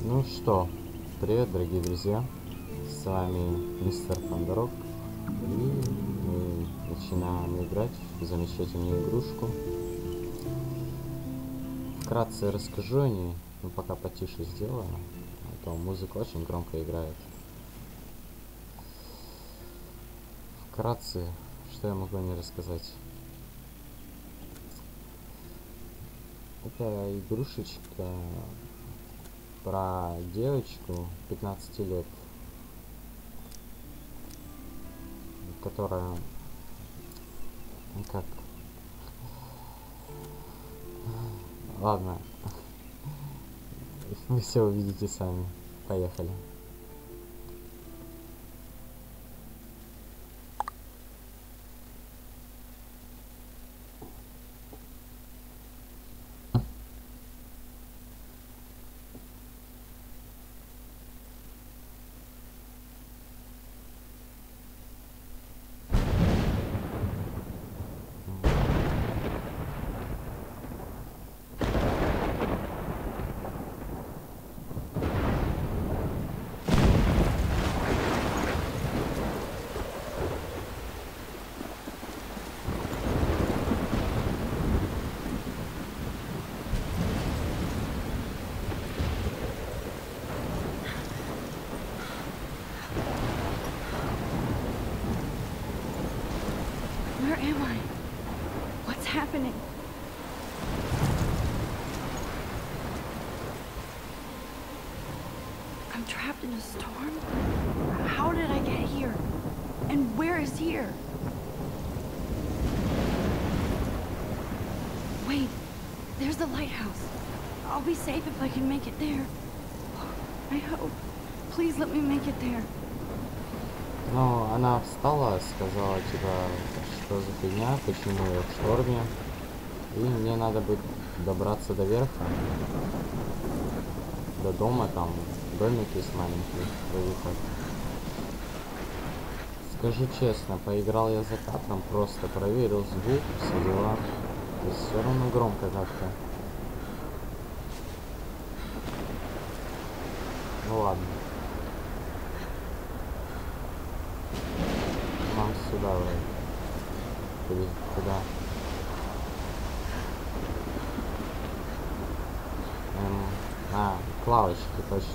Ну что, привет, дорогие друзья, с вами MrPandorog, и мы начинаем играть в замечательную игрушку. Вкратце расскажу о ней, но пока потише сделаю, а то музыка очень громко играет. Вкратце, что я могу не рассказать? Это игрушечка про девочку 15 лет, которая, как, ладно, вы все увидите сами. Поехали. Where am I? What's happening? I'm trapped in a storm? How did I get here? And where is here? Wait, there's the lighthouse. I'll be safe if I can make it there. I hope. Please let me make it there. Ну, она встала, сказала, типа, что за фигня, почему я в шторме, и мне надо будет добраться до верха, до дома, там домик есть маленький, вроде как. Скажу честно, поиграл я за кадром, просто проверил звук, все дела, то есть все равно громко как-то. Ну ладно. Нам сюда вроде. Или куда? К лавочке точно.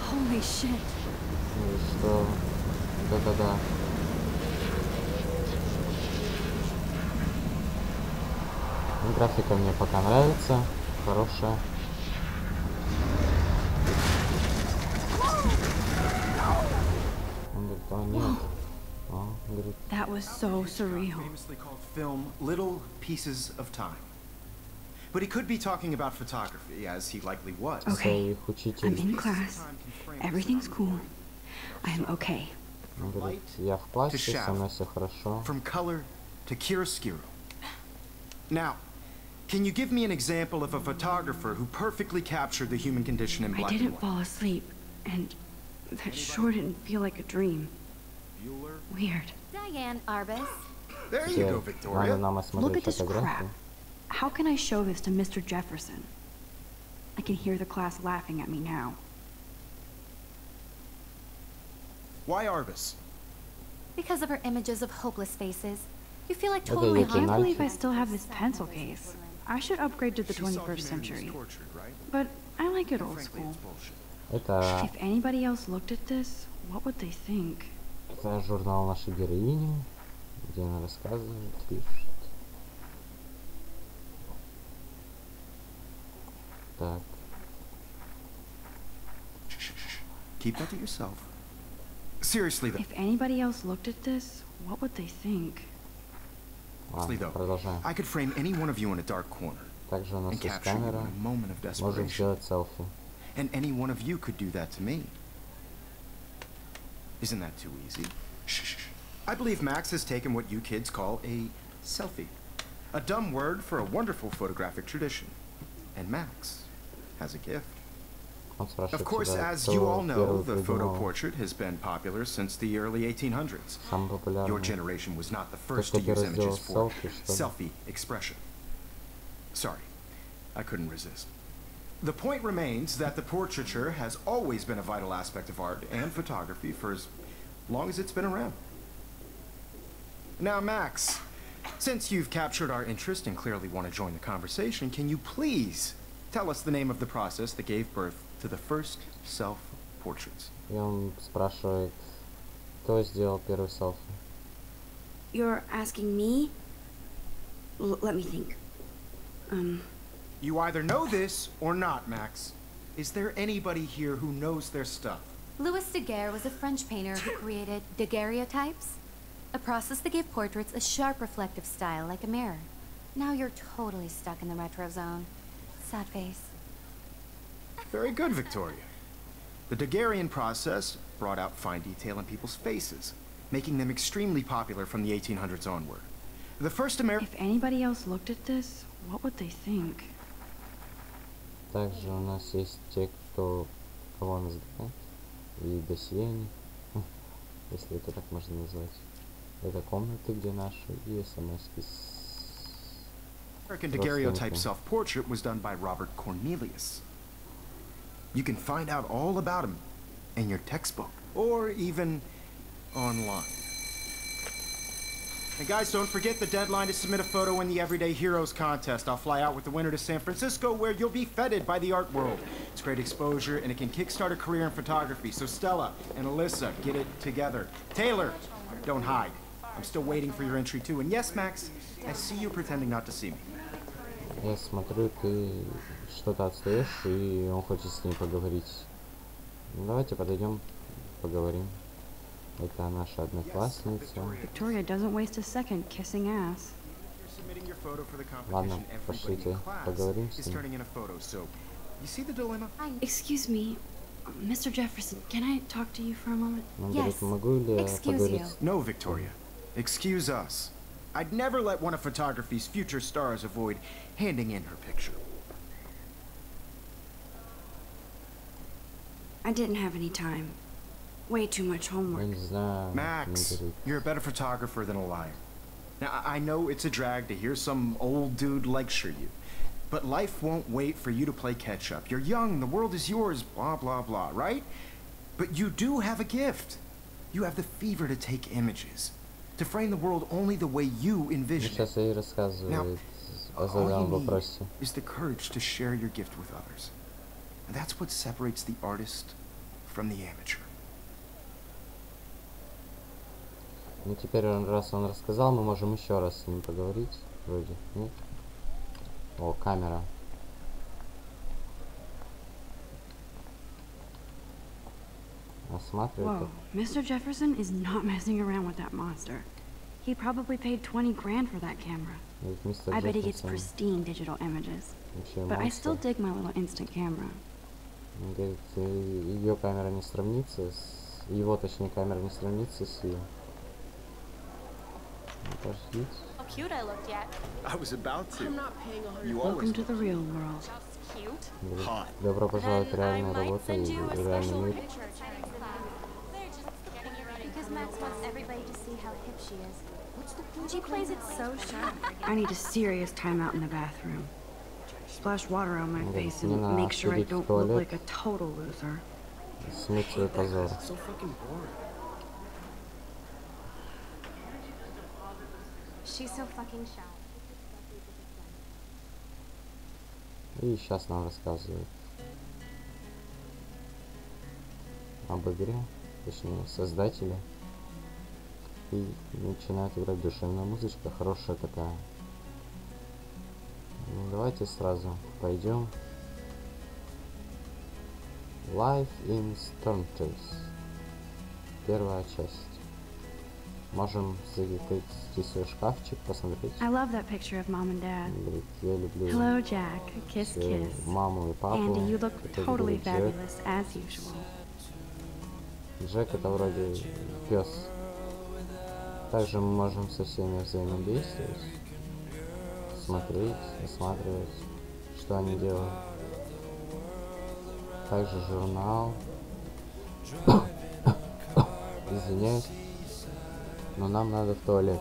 Holy shit. Ну и что? Да-да-да. Графика мне пока нравится, хорошая. Он говорит, а нет. А, говорит. That was so surreal. Famously called film Little Pieces of Time. But he could be talking about photography, as he likely was. Okay, I'm in class. Everything's cool. I'm okay. Он говорит, я в классе, со мной все хорошо. From color to chiaroscuro. Now, can you give me an example of a photographer who perfectly captured the human condition in black and white? I didn't fall asleep, and that sure didn't feel like a dream. Weird. Diane Arbus. There you go, Victoria. Look at this crap. How can I show this to Mr. Jefferson? I can hear the class laughing at me now. Why Arbus? Because of her images of hopeless faces. You feel like totally I can't believe I still have this pencil case. I should upgrade to the 21st century. But I like it old school. If anybody else looked at this, what would they think? Это журнал нашей героини, где она рассказывает, пишет. Так. keep that to yourself. Seriously, though. If anybody else looked at this, what would they think? Seriously, though, Продолжаем. I could frame any one of you in a dark corner Также у нас and есть capture you in камера. a moment of Можем desperation. сделать селфи. And any one of you could do that to me. Isn't that too easy? Shh. I believe Max has taken what you kids call a selfie. A dumb word for a wonderful photographic tradition. And Max has a gift. Он спрашивает Of course, тебя, as кто you all know, первый the photo придумал portrait has been popular since the early 1800s. самый Your популярный. generation was not the Кто first to use первый сделал images for селфи, что ли? selfie expression. Sorry, I couldn't resist. The point remains that the portraiture has always been a vital aspect of art and photography for as long as it's been around. Now, Max, since you've captured our interest and clearly want to join the conversation, can you please tell us the name of the process that gave birth to the first self-portraits? И он спрашивает, кто сделал первый селфи. You're asking me? Let me think. You either know this or not, Max. Is there anybody here who knows their stuff? Louis Daguerre was a French painter who created daguerreotypes, a process that gave portraits a sharp reflective style like a mirror. Now you're totally stuck in the retro zone. Sad face. Very good, Victoria. The Daguerrean process brought out fine detail in people's faces, making them extremely popular from the 1800s onward. The first American... If anybody else looked at this, what would they think? Также у нас есть те, кого он знает, и досье, если это так можно назвать. Это комнаты, где наши, и смс-ки American daguerreotype self-portrait was done by Robert Cornelius. You can find out all about him in your textbook, or even online. And guys, don't forget the deadline to submit a photo in the Everyday Heroes contest. I'll fly out with the winner to San Francisco, where you'll be feted by the art world. It's great exposure, and it can kickstart a career in photography. So Stella and Alyssa, get it together. Taylor, don't hide. I'm still waiting for your entry too. And yes, Max, I see you pretending not to see me. Я смотрю, ты что-то отстаешь, и он хочет с ней поговорить. Ну, давайте подойдем, поговорим. Это наша одноклассница. Victoria doesn't waste a second kissing ass. Ладно, пошлите, поговорим с ним. Excuse me, Mr. Jefferson, can I talk to you for a moment? Он говорит, могу ли я поговорить? No, Victoria. Excuse us. I'd never let one of photography's future stars avoid handing in her picture. I didn't have any time. Way too much homework. Я не знаю, Max, you're a better photographer than a liar. Now, I know it's a drag to hear some old dude lecture you, but life won't wait for you to play catch-up. You're young, the world is yours, blah, blah, blah, right? But you do have a gift. You have the fever to take images, to frame the world only the way you envision it. Сейчас я ей рассказываю о All задаваемом you need вопросе. is the courage to share your gift with others. And that's what separates the artist from the amateur. Ну теперь, раз он рассказал, мы можем еще раз с ним поговорить. Вроде, нет? О, камера. Осматривает. Whoa, Mr. Jefferson is not messing around with that monster. He probably paid 20 grand for that camera. I bet he gets pristine digital images. But I still dig my little instant camera. Он говорит, ее камера не сравнится с... Его, точнее, камера не сравнится с ее. Подождите. How cute I looked yet. I was about to. You Welcome to the real world. Just cute. Hot. Добро пожаловать в Then I реальную might работу и send you a реальный special мир. picture chatting class. They're just getting you ready. Because Max wants everybody to see how hip she is. She plays it so sharp. I need a serious timeout in the bathroom. Splash water on my face не and надо make sure I ходить в don't look туалет. like a total loser. Смыть свой позор. She's so fucking shy. И сейчас нам рассказывает об игре, точнее создателя. И начинает играть душевная музычка, хорошая такая. Ну, давайте сразу пойдем. Life in Stunches. Первая часть. Можем закрыть свой шкафчик, посмотреть. I love that picture of mom and dad. Говорит, я люблю Hello, Jack. Kiss, kiss. маму и папу. Andy, you look Это totally говорит Джек. fabulous, as usual. Джек это вроде пес. Также мы можем со всеми взаимодействовать, смотреть, осматривать, что они делают. Также журнал. Извиняюсь, но нам надо в туалет.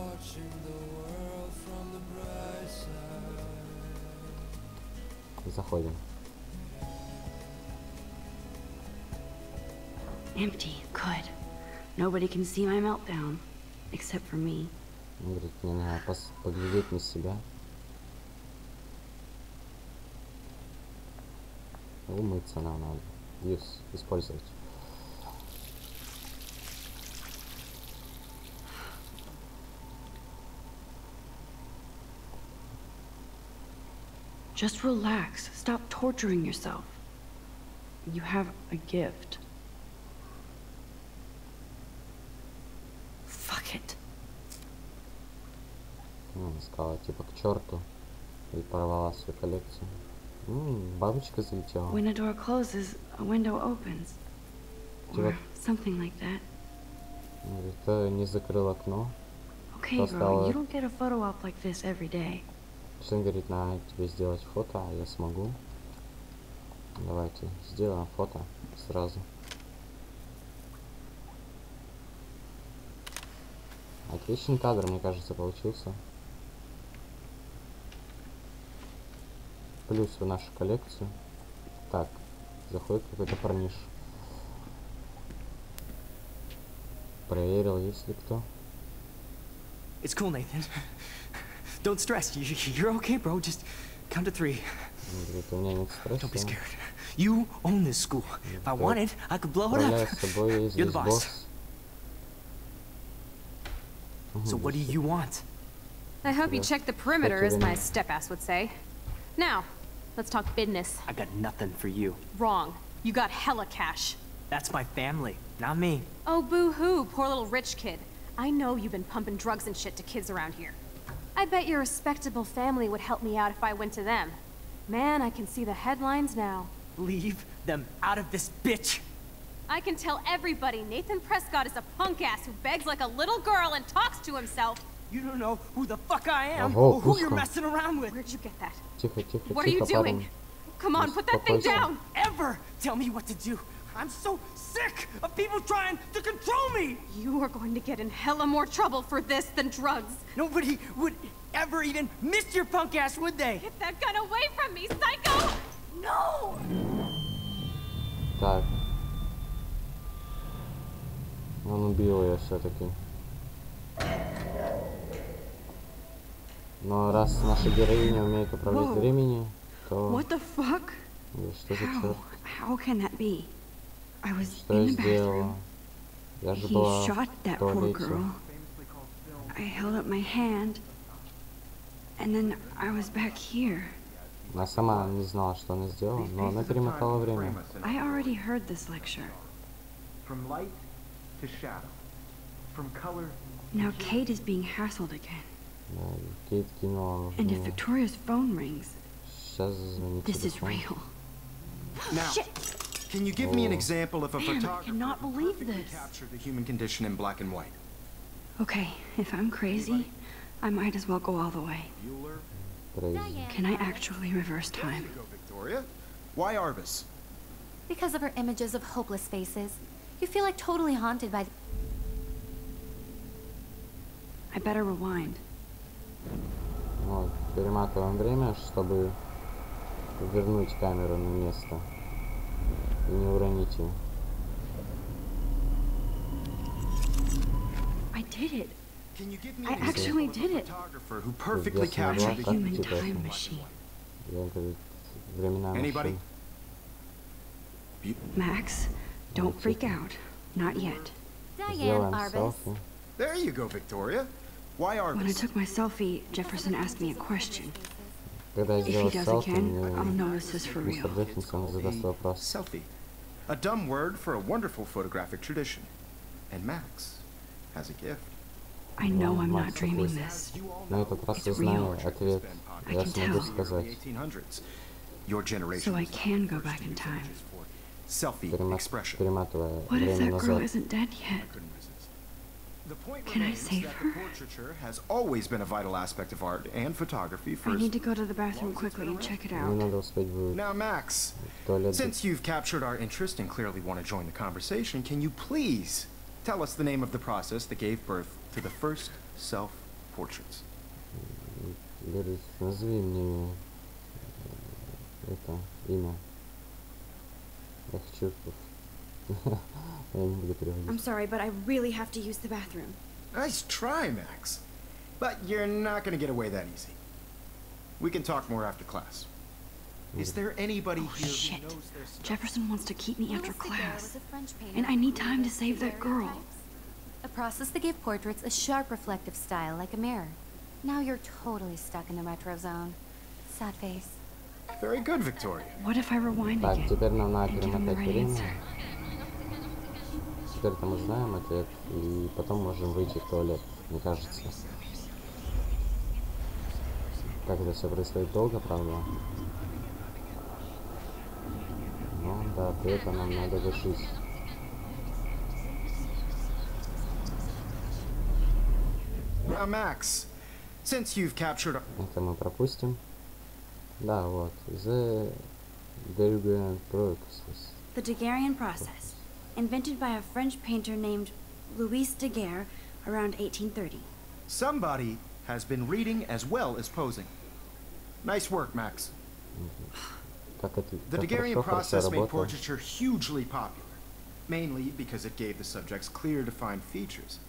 Заходим. Empty. Good. Nobody can see my meltdown, except for me. Он говорит, мне надо поглядеть на себя. Умыться нам надо. Использовать. Just relax. Stop torturing yourself. You have a gift. Fuck it. Она сказала, типа, к черту. И порвала свою коллекцию. Бабочка залетела. When a door closes, a window opens. Or something like that. Говорит, не закрыл окно. Okay, girl, you don't get a photo op like this every day. Сын говорит, надо тебе сделать фото, а я смогу. Давайте сделаем фото сразу. Отличный кадр, мне кажется, получился. Плюс в нашу коллекцию. Так, заходит какой-то парниш. Проверил, есть ли кто. It's cool, Nathan. Don't stress. You're okay, bro. Just count to 3. Говорит, у меня нет стресса. Don't be scared. You own this school. If I wanted, I could blow it up. You're the boss. So what do you want? I hope you checked the perimeter, as my step-ass would say. Now, let's talk business. I got nothing for you. Wrong. You got hella cash. That's my family, not me. Oh, boo-hoo, poor little rich kid. I know you've been pumping drugs and shit to kids around here. I bet your respectable family would help me out if I went to them. Man, I can see the headlines now. Leave them out of this bitch. I can tell everybody Nathan Prescott is a punk ass who begs like a little girl and talks to himself. You don't know who the fuck I am or who you're messing around with. Where'd you get that? Тихо, тихо, What are you doing? Come on, put that thing down. Ever tell me what to do. I'm so sick of people trying to control me. You are going to get in hella more trouble for this than drugs. Nobody would ever even miss your punk ass, would they? Get that gun away from me, psycho! No! Так. Он убил ее все-таки. Но раз наша героиня умеет управлять временем, то... What the fuck? Что за черт? How can that be? I was Что in я the bathroom. сделала? Я же He была shot that в poor туалете. girl. I held up my hand, and then I was back here. Она сама не знала, что она сделала, но она перемотала время. I already heard this lecture. From light to shadow. From color. Now Kate is being hassled again. Да, Кейт кинула в And if меня. Victoria's phone rings, Сейчас зазвонит this is телефон. real. Now, can you give me an example of a Man, I photographer cannot who believe perfectly this. captured the human condition in black and white? Okay, if I'm crazy, I might as well go all the way. Crazy. Can I actually reverse There time? you go, Victoria. Why Arbus? Because of her images of hopeless faces, you feel like totally haunted by... I better rewind. Вот, перематываем время, чтобы вернуть камеру на место и не уронить ее. I did it. Can you give me I an actually example of did a it. photographer who perfectly Yes, captured I the will. Human Tипа time это. machine. Я, говорит, временная Anybody? машина. Max, don't freak out. Not yet. Diane Сделаем Arbus. селфи. There you go, Victoria. Why When I Arbus? took my selfie, Jefferson asked me a question. Когда я If he сделал does селфи, again, I'll мне notice this for мистер real. Джефферсон задаст вопрос. Selfie. A dumb word for a wonderful photographic tradition. And Max has a gift. I know I'm not dreaming this. На этот раз я знаю ответ. Я смогу сказать. So I can go back in time. Перематывая What if время that girl назад. isn't dead yet? Can I save her? Portraiture has always been a vital aspect of art and photography for I need to go to the bathroom quickly and check it Мне out. надо успеть в Now, Max, туалет. since you've captured our interest and clearly want to join the conversation, can you please tell us the name of the process that gave birth to the first self-portraits? Борис, назови мне это имя. Я хочу. Я не буду переводить. I'm sorry, but I really have to use the bathroom. Nice try, Max. But you're not going to get away that easy. We can talk more after class. Is there anybody Oh here shit. who knows their self- Jefferson wants to keep me after Louis Daguerre class. was a French painter And I who need time to created save that girl. daguerreotypes, a process that gave portraits a sharp reflective style like a mirror. Now you're totally stuck in the retro zone. Sad face. Very good, Victoria. What if I rewind Так, again? теперь нам надо And give him the перемотать right время. answer. Теперь-то мы знаем ответ, и потом можем выйти в туалет, мне кажется. Так это все происходит долго, правда? Ну, до ответа нам надо дожить. Now, Max, since you've captured... Это мы пропустим. Да, вот. The Daguerrean process. The Daguerrean process, invented by a French painter named Louis Daguerre around 1830. Somebody has been reading as well as posing. Nice work, Max. Как это, The как Daguerrean хорошо process made работало. portraiture hugely popular, mainly because it gave the subjects clear, defined features.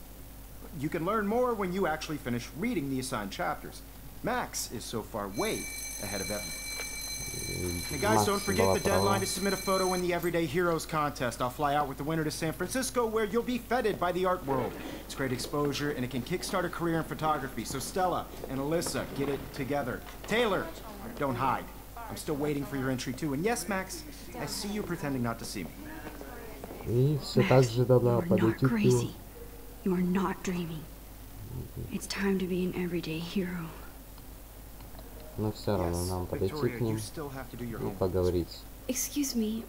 You can learn more when you actually finish reading the assigned chapters. Max is so far way ahead of everyone. Hey guys, don't forget the deadline to submit a photo in the Everyday Heroes contest. I'll fly out with the winner to San Francisco, where you'll be feted by the art world. It's great exposure, and it can kickstart a career in photography. So Stella and Alyssa, get it together. Taylor, don't hide. I'm still waiting for your entry too. And yes, Max, I see you pretending not to see me. И все так Max, же you добра are not подойти к нему. crazy. You are not dreaming. It's time to be an everyday hero. Но все равно Yes, нам подойти Victoria, к ним you still have to do your и homework. поговорить. Excuse me,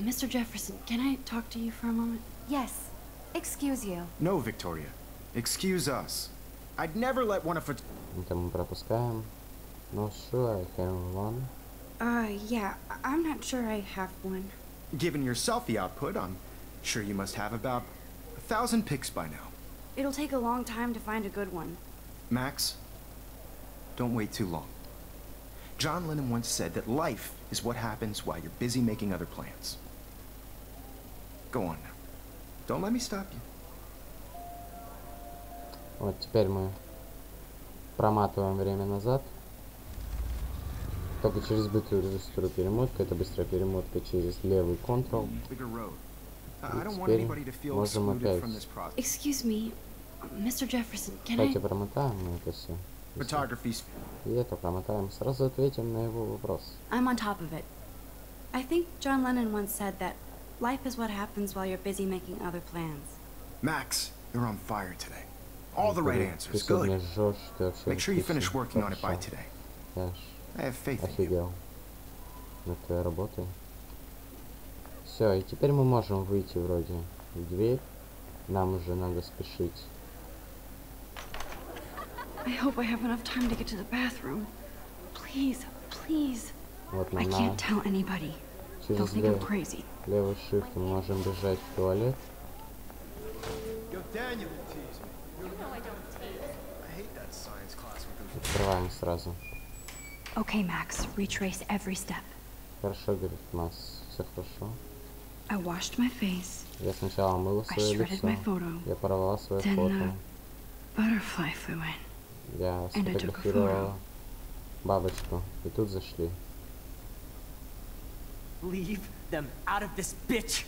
Mr. Jefferson, can I talk to you for a moment? Yes. Excuse you. No, Victoria. Excuse us. I'd never let one of... Это мы propускаем. No, sure, I have one. Yeah, I'm not sure I have one. Given your selfie output, I'm sure you must have about 1,000 pics by now. It'll take a long time to find a good one. Max, don't wait too long. John Lennon once said that life is what happens while you're busy making other plans. Go on now. Don't let me stop you. Вот теперь мы проматываем время назад. Только через быструю перемотку. Это быстрая перемотка через левый Ctrl. Bigger road. I don't want Теперь anybody to feel можем excluded опять. from this process. Excuse me, Mr. Jefferson, can Давайте I... промотаем мы это все. Photography's... И это промотаем. Сразу ответим на его вопрос. I'm on top of it. I think John Lennon once said that life is what happens while you're busy making other plans. Max, you're on fire today. All the right Ты answers. сегодня Good. жжешь, ты вообще Make sure you отлично. finish working on it by Хорошо. today. Я ж I have faith in you. офигел над твоей работой. Все, и теперь мы можем выйти вроде в дверь. Нам уже надо спешить. I hope I have enough time to get to the bathroom. Please, please. Вот I нам на can't tell anybody. They'll через think I'm crazy. левый shift мы можем бежать в туалет. Yo, Daniel, tease me. You know I don't tease. I hate that science class with those... Открываем сразу. Okay, Max, retrace every step. Хорошо, говорит Макс. Все хорошо. I washed my face. Я сначала мыла I свое shredded лицо. my photo. Я порвала свое Then фото. Butterfly flew in. Я And I took a сфотографировала бабочку. И тут зашли. Leave them out of this bitch!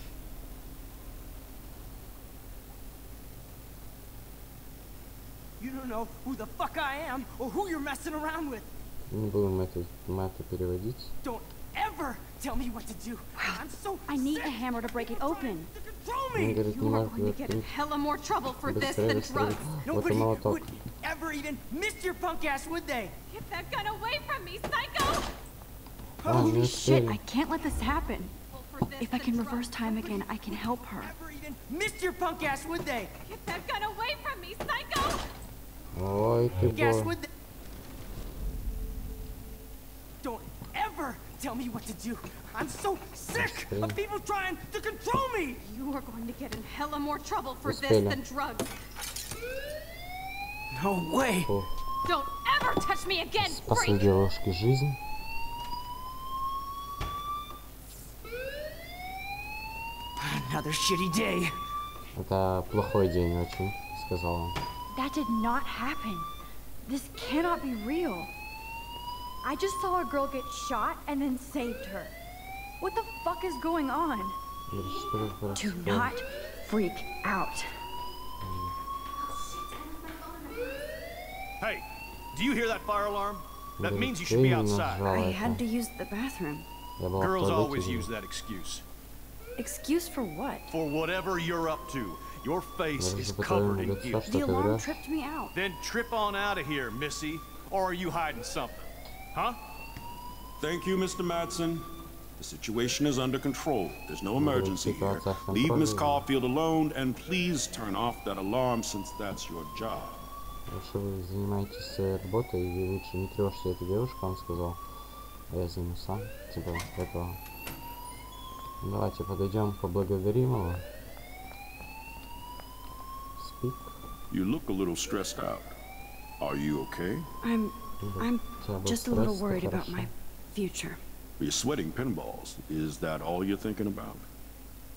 You don't know who the fuck I am or who you're messing around with! Не будем мы это переводить. Don't ever tell me what to do. I'm so I need a hammer to break it open. Он говорит, не You are могу going to get in открыть. hella more trouble for this Быстрее, than быстрее. drugs. Вот и Nobody молоток. would ever even miss your punk ass, would they? Get that gun away from me, psycho! А, не Holy shit, успели. I can't let this happen. For this If I can than reverse drugs. time again, I can help her. Ever even miss your punk ass, would they? Get that gun away from me, psycho! Ой, ты Yes, бой. would they? Don't ever tell me what to do. I'm so sick of people trying to control me. You are going to get in hella more trouble for this Успели. than drugs. No way. Фу. Don't ever touch me again, Спасли freak! девушке жизнь. Another shitty day. Это плохой день очень, сказал он. That did not happen. This cannot be real. I just saw a girl get shot and then saved her. What the fuck is going on? Говорит, что Do происходит? not freak out. Hey, do you hear that fire alarm? That Говорит, means you ты should be не outside. нажала I это. had to use the bathroom. Я была в Girls always туалете. use that excuse. Excuse for what? For whatever you're up to, your face Говорит, is что covered по-твоему in лица guilt. что The ты alarm врешь? tripped me out. Then trip on out of here, missy. Or are you hiding something? Huh? Thank you, Mr. Madsen. The situation is under control. There's no emergency here. Leave Miss Caulfield alone and please turn off that alarm since that's your job. Лучше вы занимаетесь своей работой и лучше не трёшьте эту девушку, он сказал. А я займусь сам. Типа этого. Давайте подойдем, поблагодарим его. Speak. You look a little stressed out. Are you okay? I'm У тебя был just a little стресс, worried это about хорошо. my future. You're sweating pinballs. Is that all you're thinking about?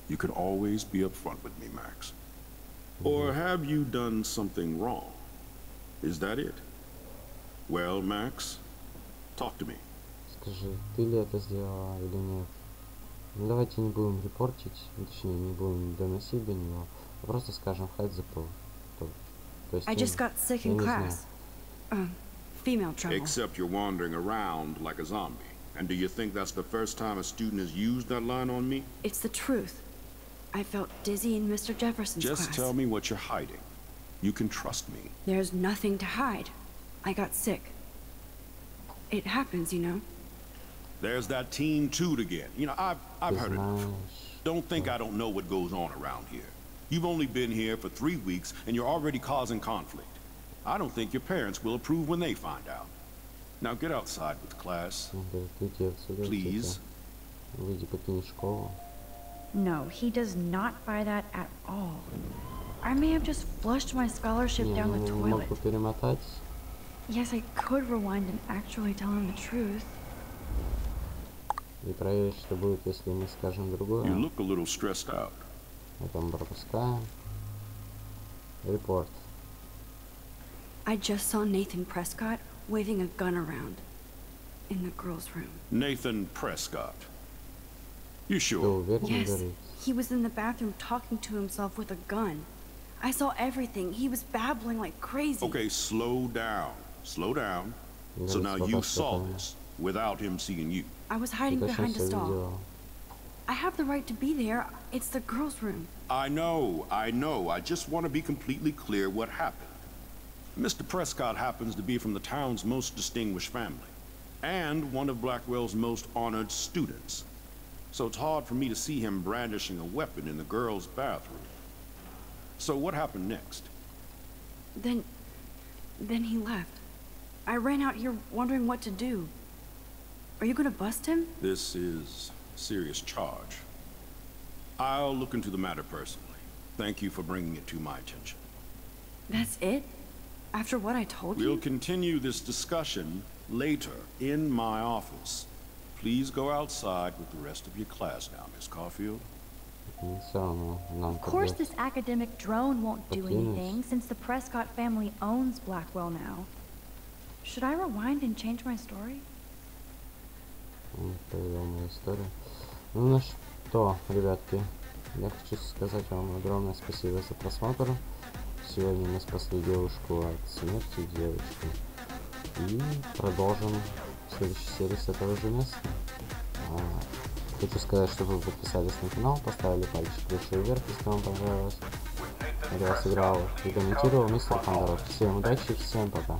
You can always be upfront with me, Max. Or have you done something wrong? Is that it? Well, Max, talk to me. Скажи, ты ли это сделала или нет? Ну, давайте не будем репортить, точнее не будем доносить до него, а просто скажем heads up. То есть I just got sick in не знаю. class. Female trouble. Except you're wandering around like a zombie. And do you think that's the first time a student has used that line on me? It's the truth. I felt dizzy in Mr. Jefferson's Just class. tell me what you're hiding. You can trust me. There's nothing to hide. I got sick. It happens, you know. There's that Team Toot again. You know, I've Ты heard enough. знаешь, Don't think I don't know what goes on around here. You've only been here for 3 weeks and you're already causing conflict. I don't think your parents will approve when they find out. Now get outside with class. он говорит, уйди отсюда, Please. выйди, покинь школу. No, he does not buy that at all. I may have just flushed my scholarship Не, down ну, the мог toilet. бы перемотать. Yes, I could rewind and actually tell him the truth. И проверить, что будет, если мы скажем другое. You look a little stressed out. Это мы пропускаем. Репорт. I just saw Nathan Prescott waving a gun around in the girls' room. Nathan Prescott. You Ты sure? уверен, Yes, говорит? he was in the bathroom talking to himself with a gun. I saw everything. He was babbling like crazy. Okay, slow down. Slow down. So Говорит, now что you так saw спокойно. this without him seeing you. I was Ты hiding точно behind a всё stall. видела? I have the right to be there. It's the girls' room. I know. I just want to be completely clear what happened. Mr. Prescott happens to be from the town's most distinguished family, and one of Blackwell's most honored students. So it's hard for me to see him brandishing a weapon in the girls' bathroom. So what happened next? Then he left. I ran out here wondering what to do. Are you gonna bust him? This is a serious charge. I'll look into the matter personally. Thank you for bringing it to my attention. That's it? After what I told We'll you? continue this discussion later in my office. Please go outside with the rest of your class now, Miss Caulfield. И всё равно нам Of course, придётся. this academic drone won't do Покинуть. anything since the Prescott family owns Blackwell now. Should I rewind and change my story? Он поведал мою историю. Ну что, ребятки, я хочу сказать вам огромное спасибо за просмотр. Сегодня мы спасли девушку от смерти, девочку. И продолжим в следующей серии с этого же места. Хочу сказать, чтобы вы подписались на канал, поставили пальчик выше и вверх, если вам понравилось. Я вас играл и комментировал MrPandorog. Всем удачи, всем пока.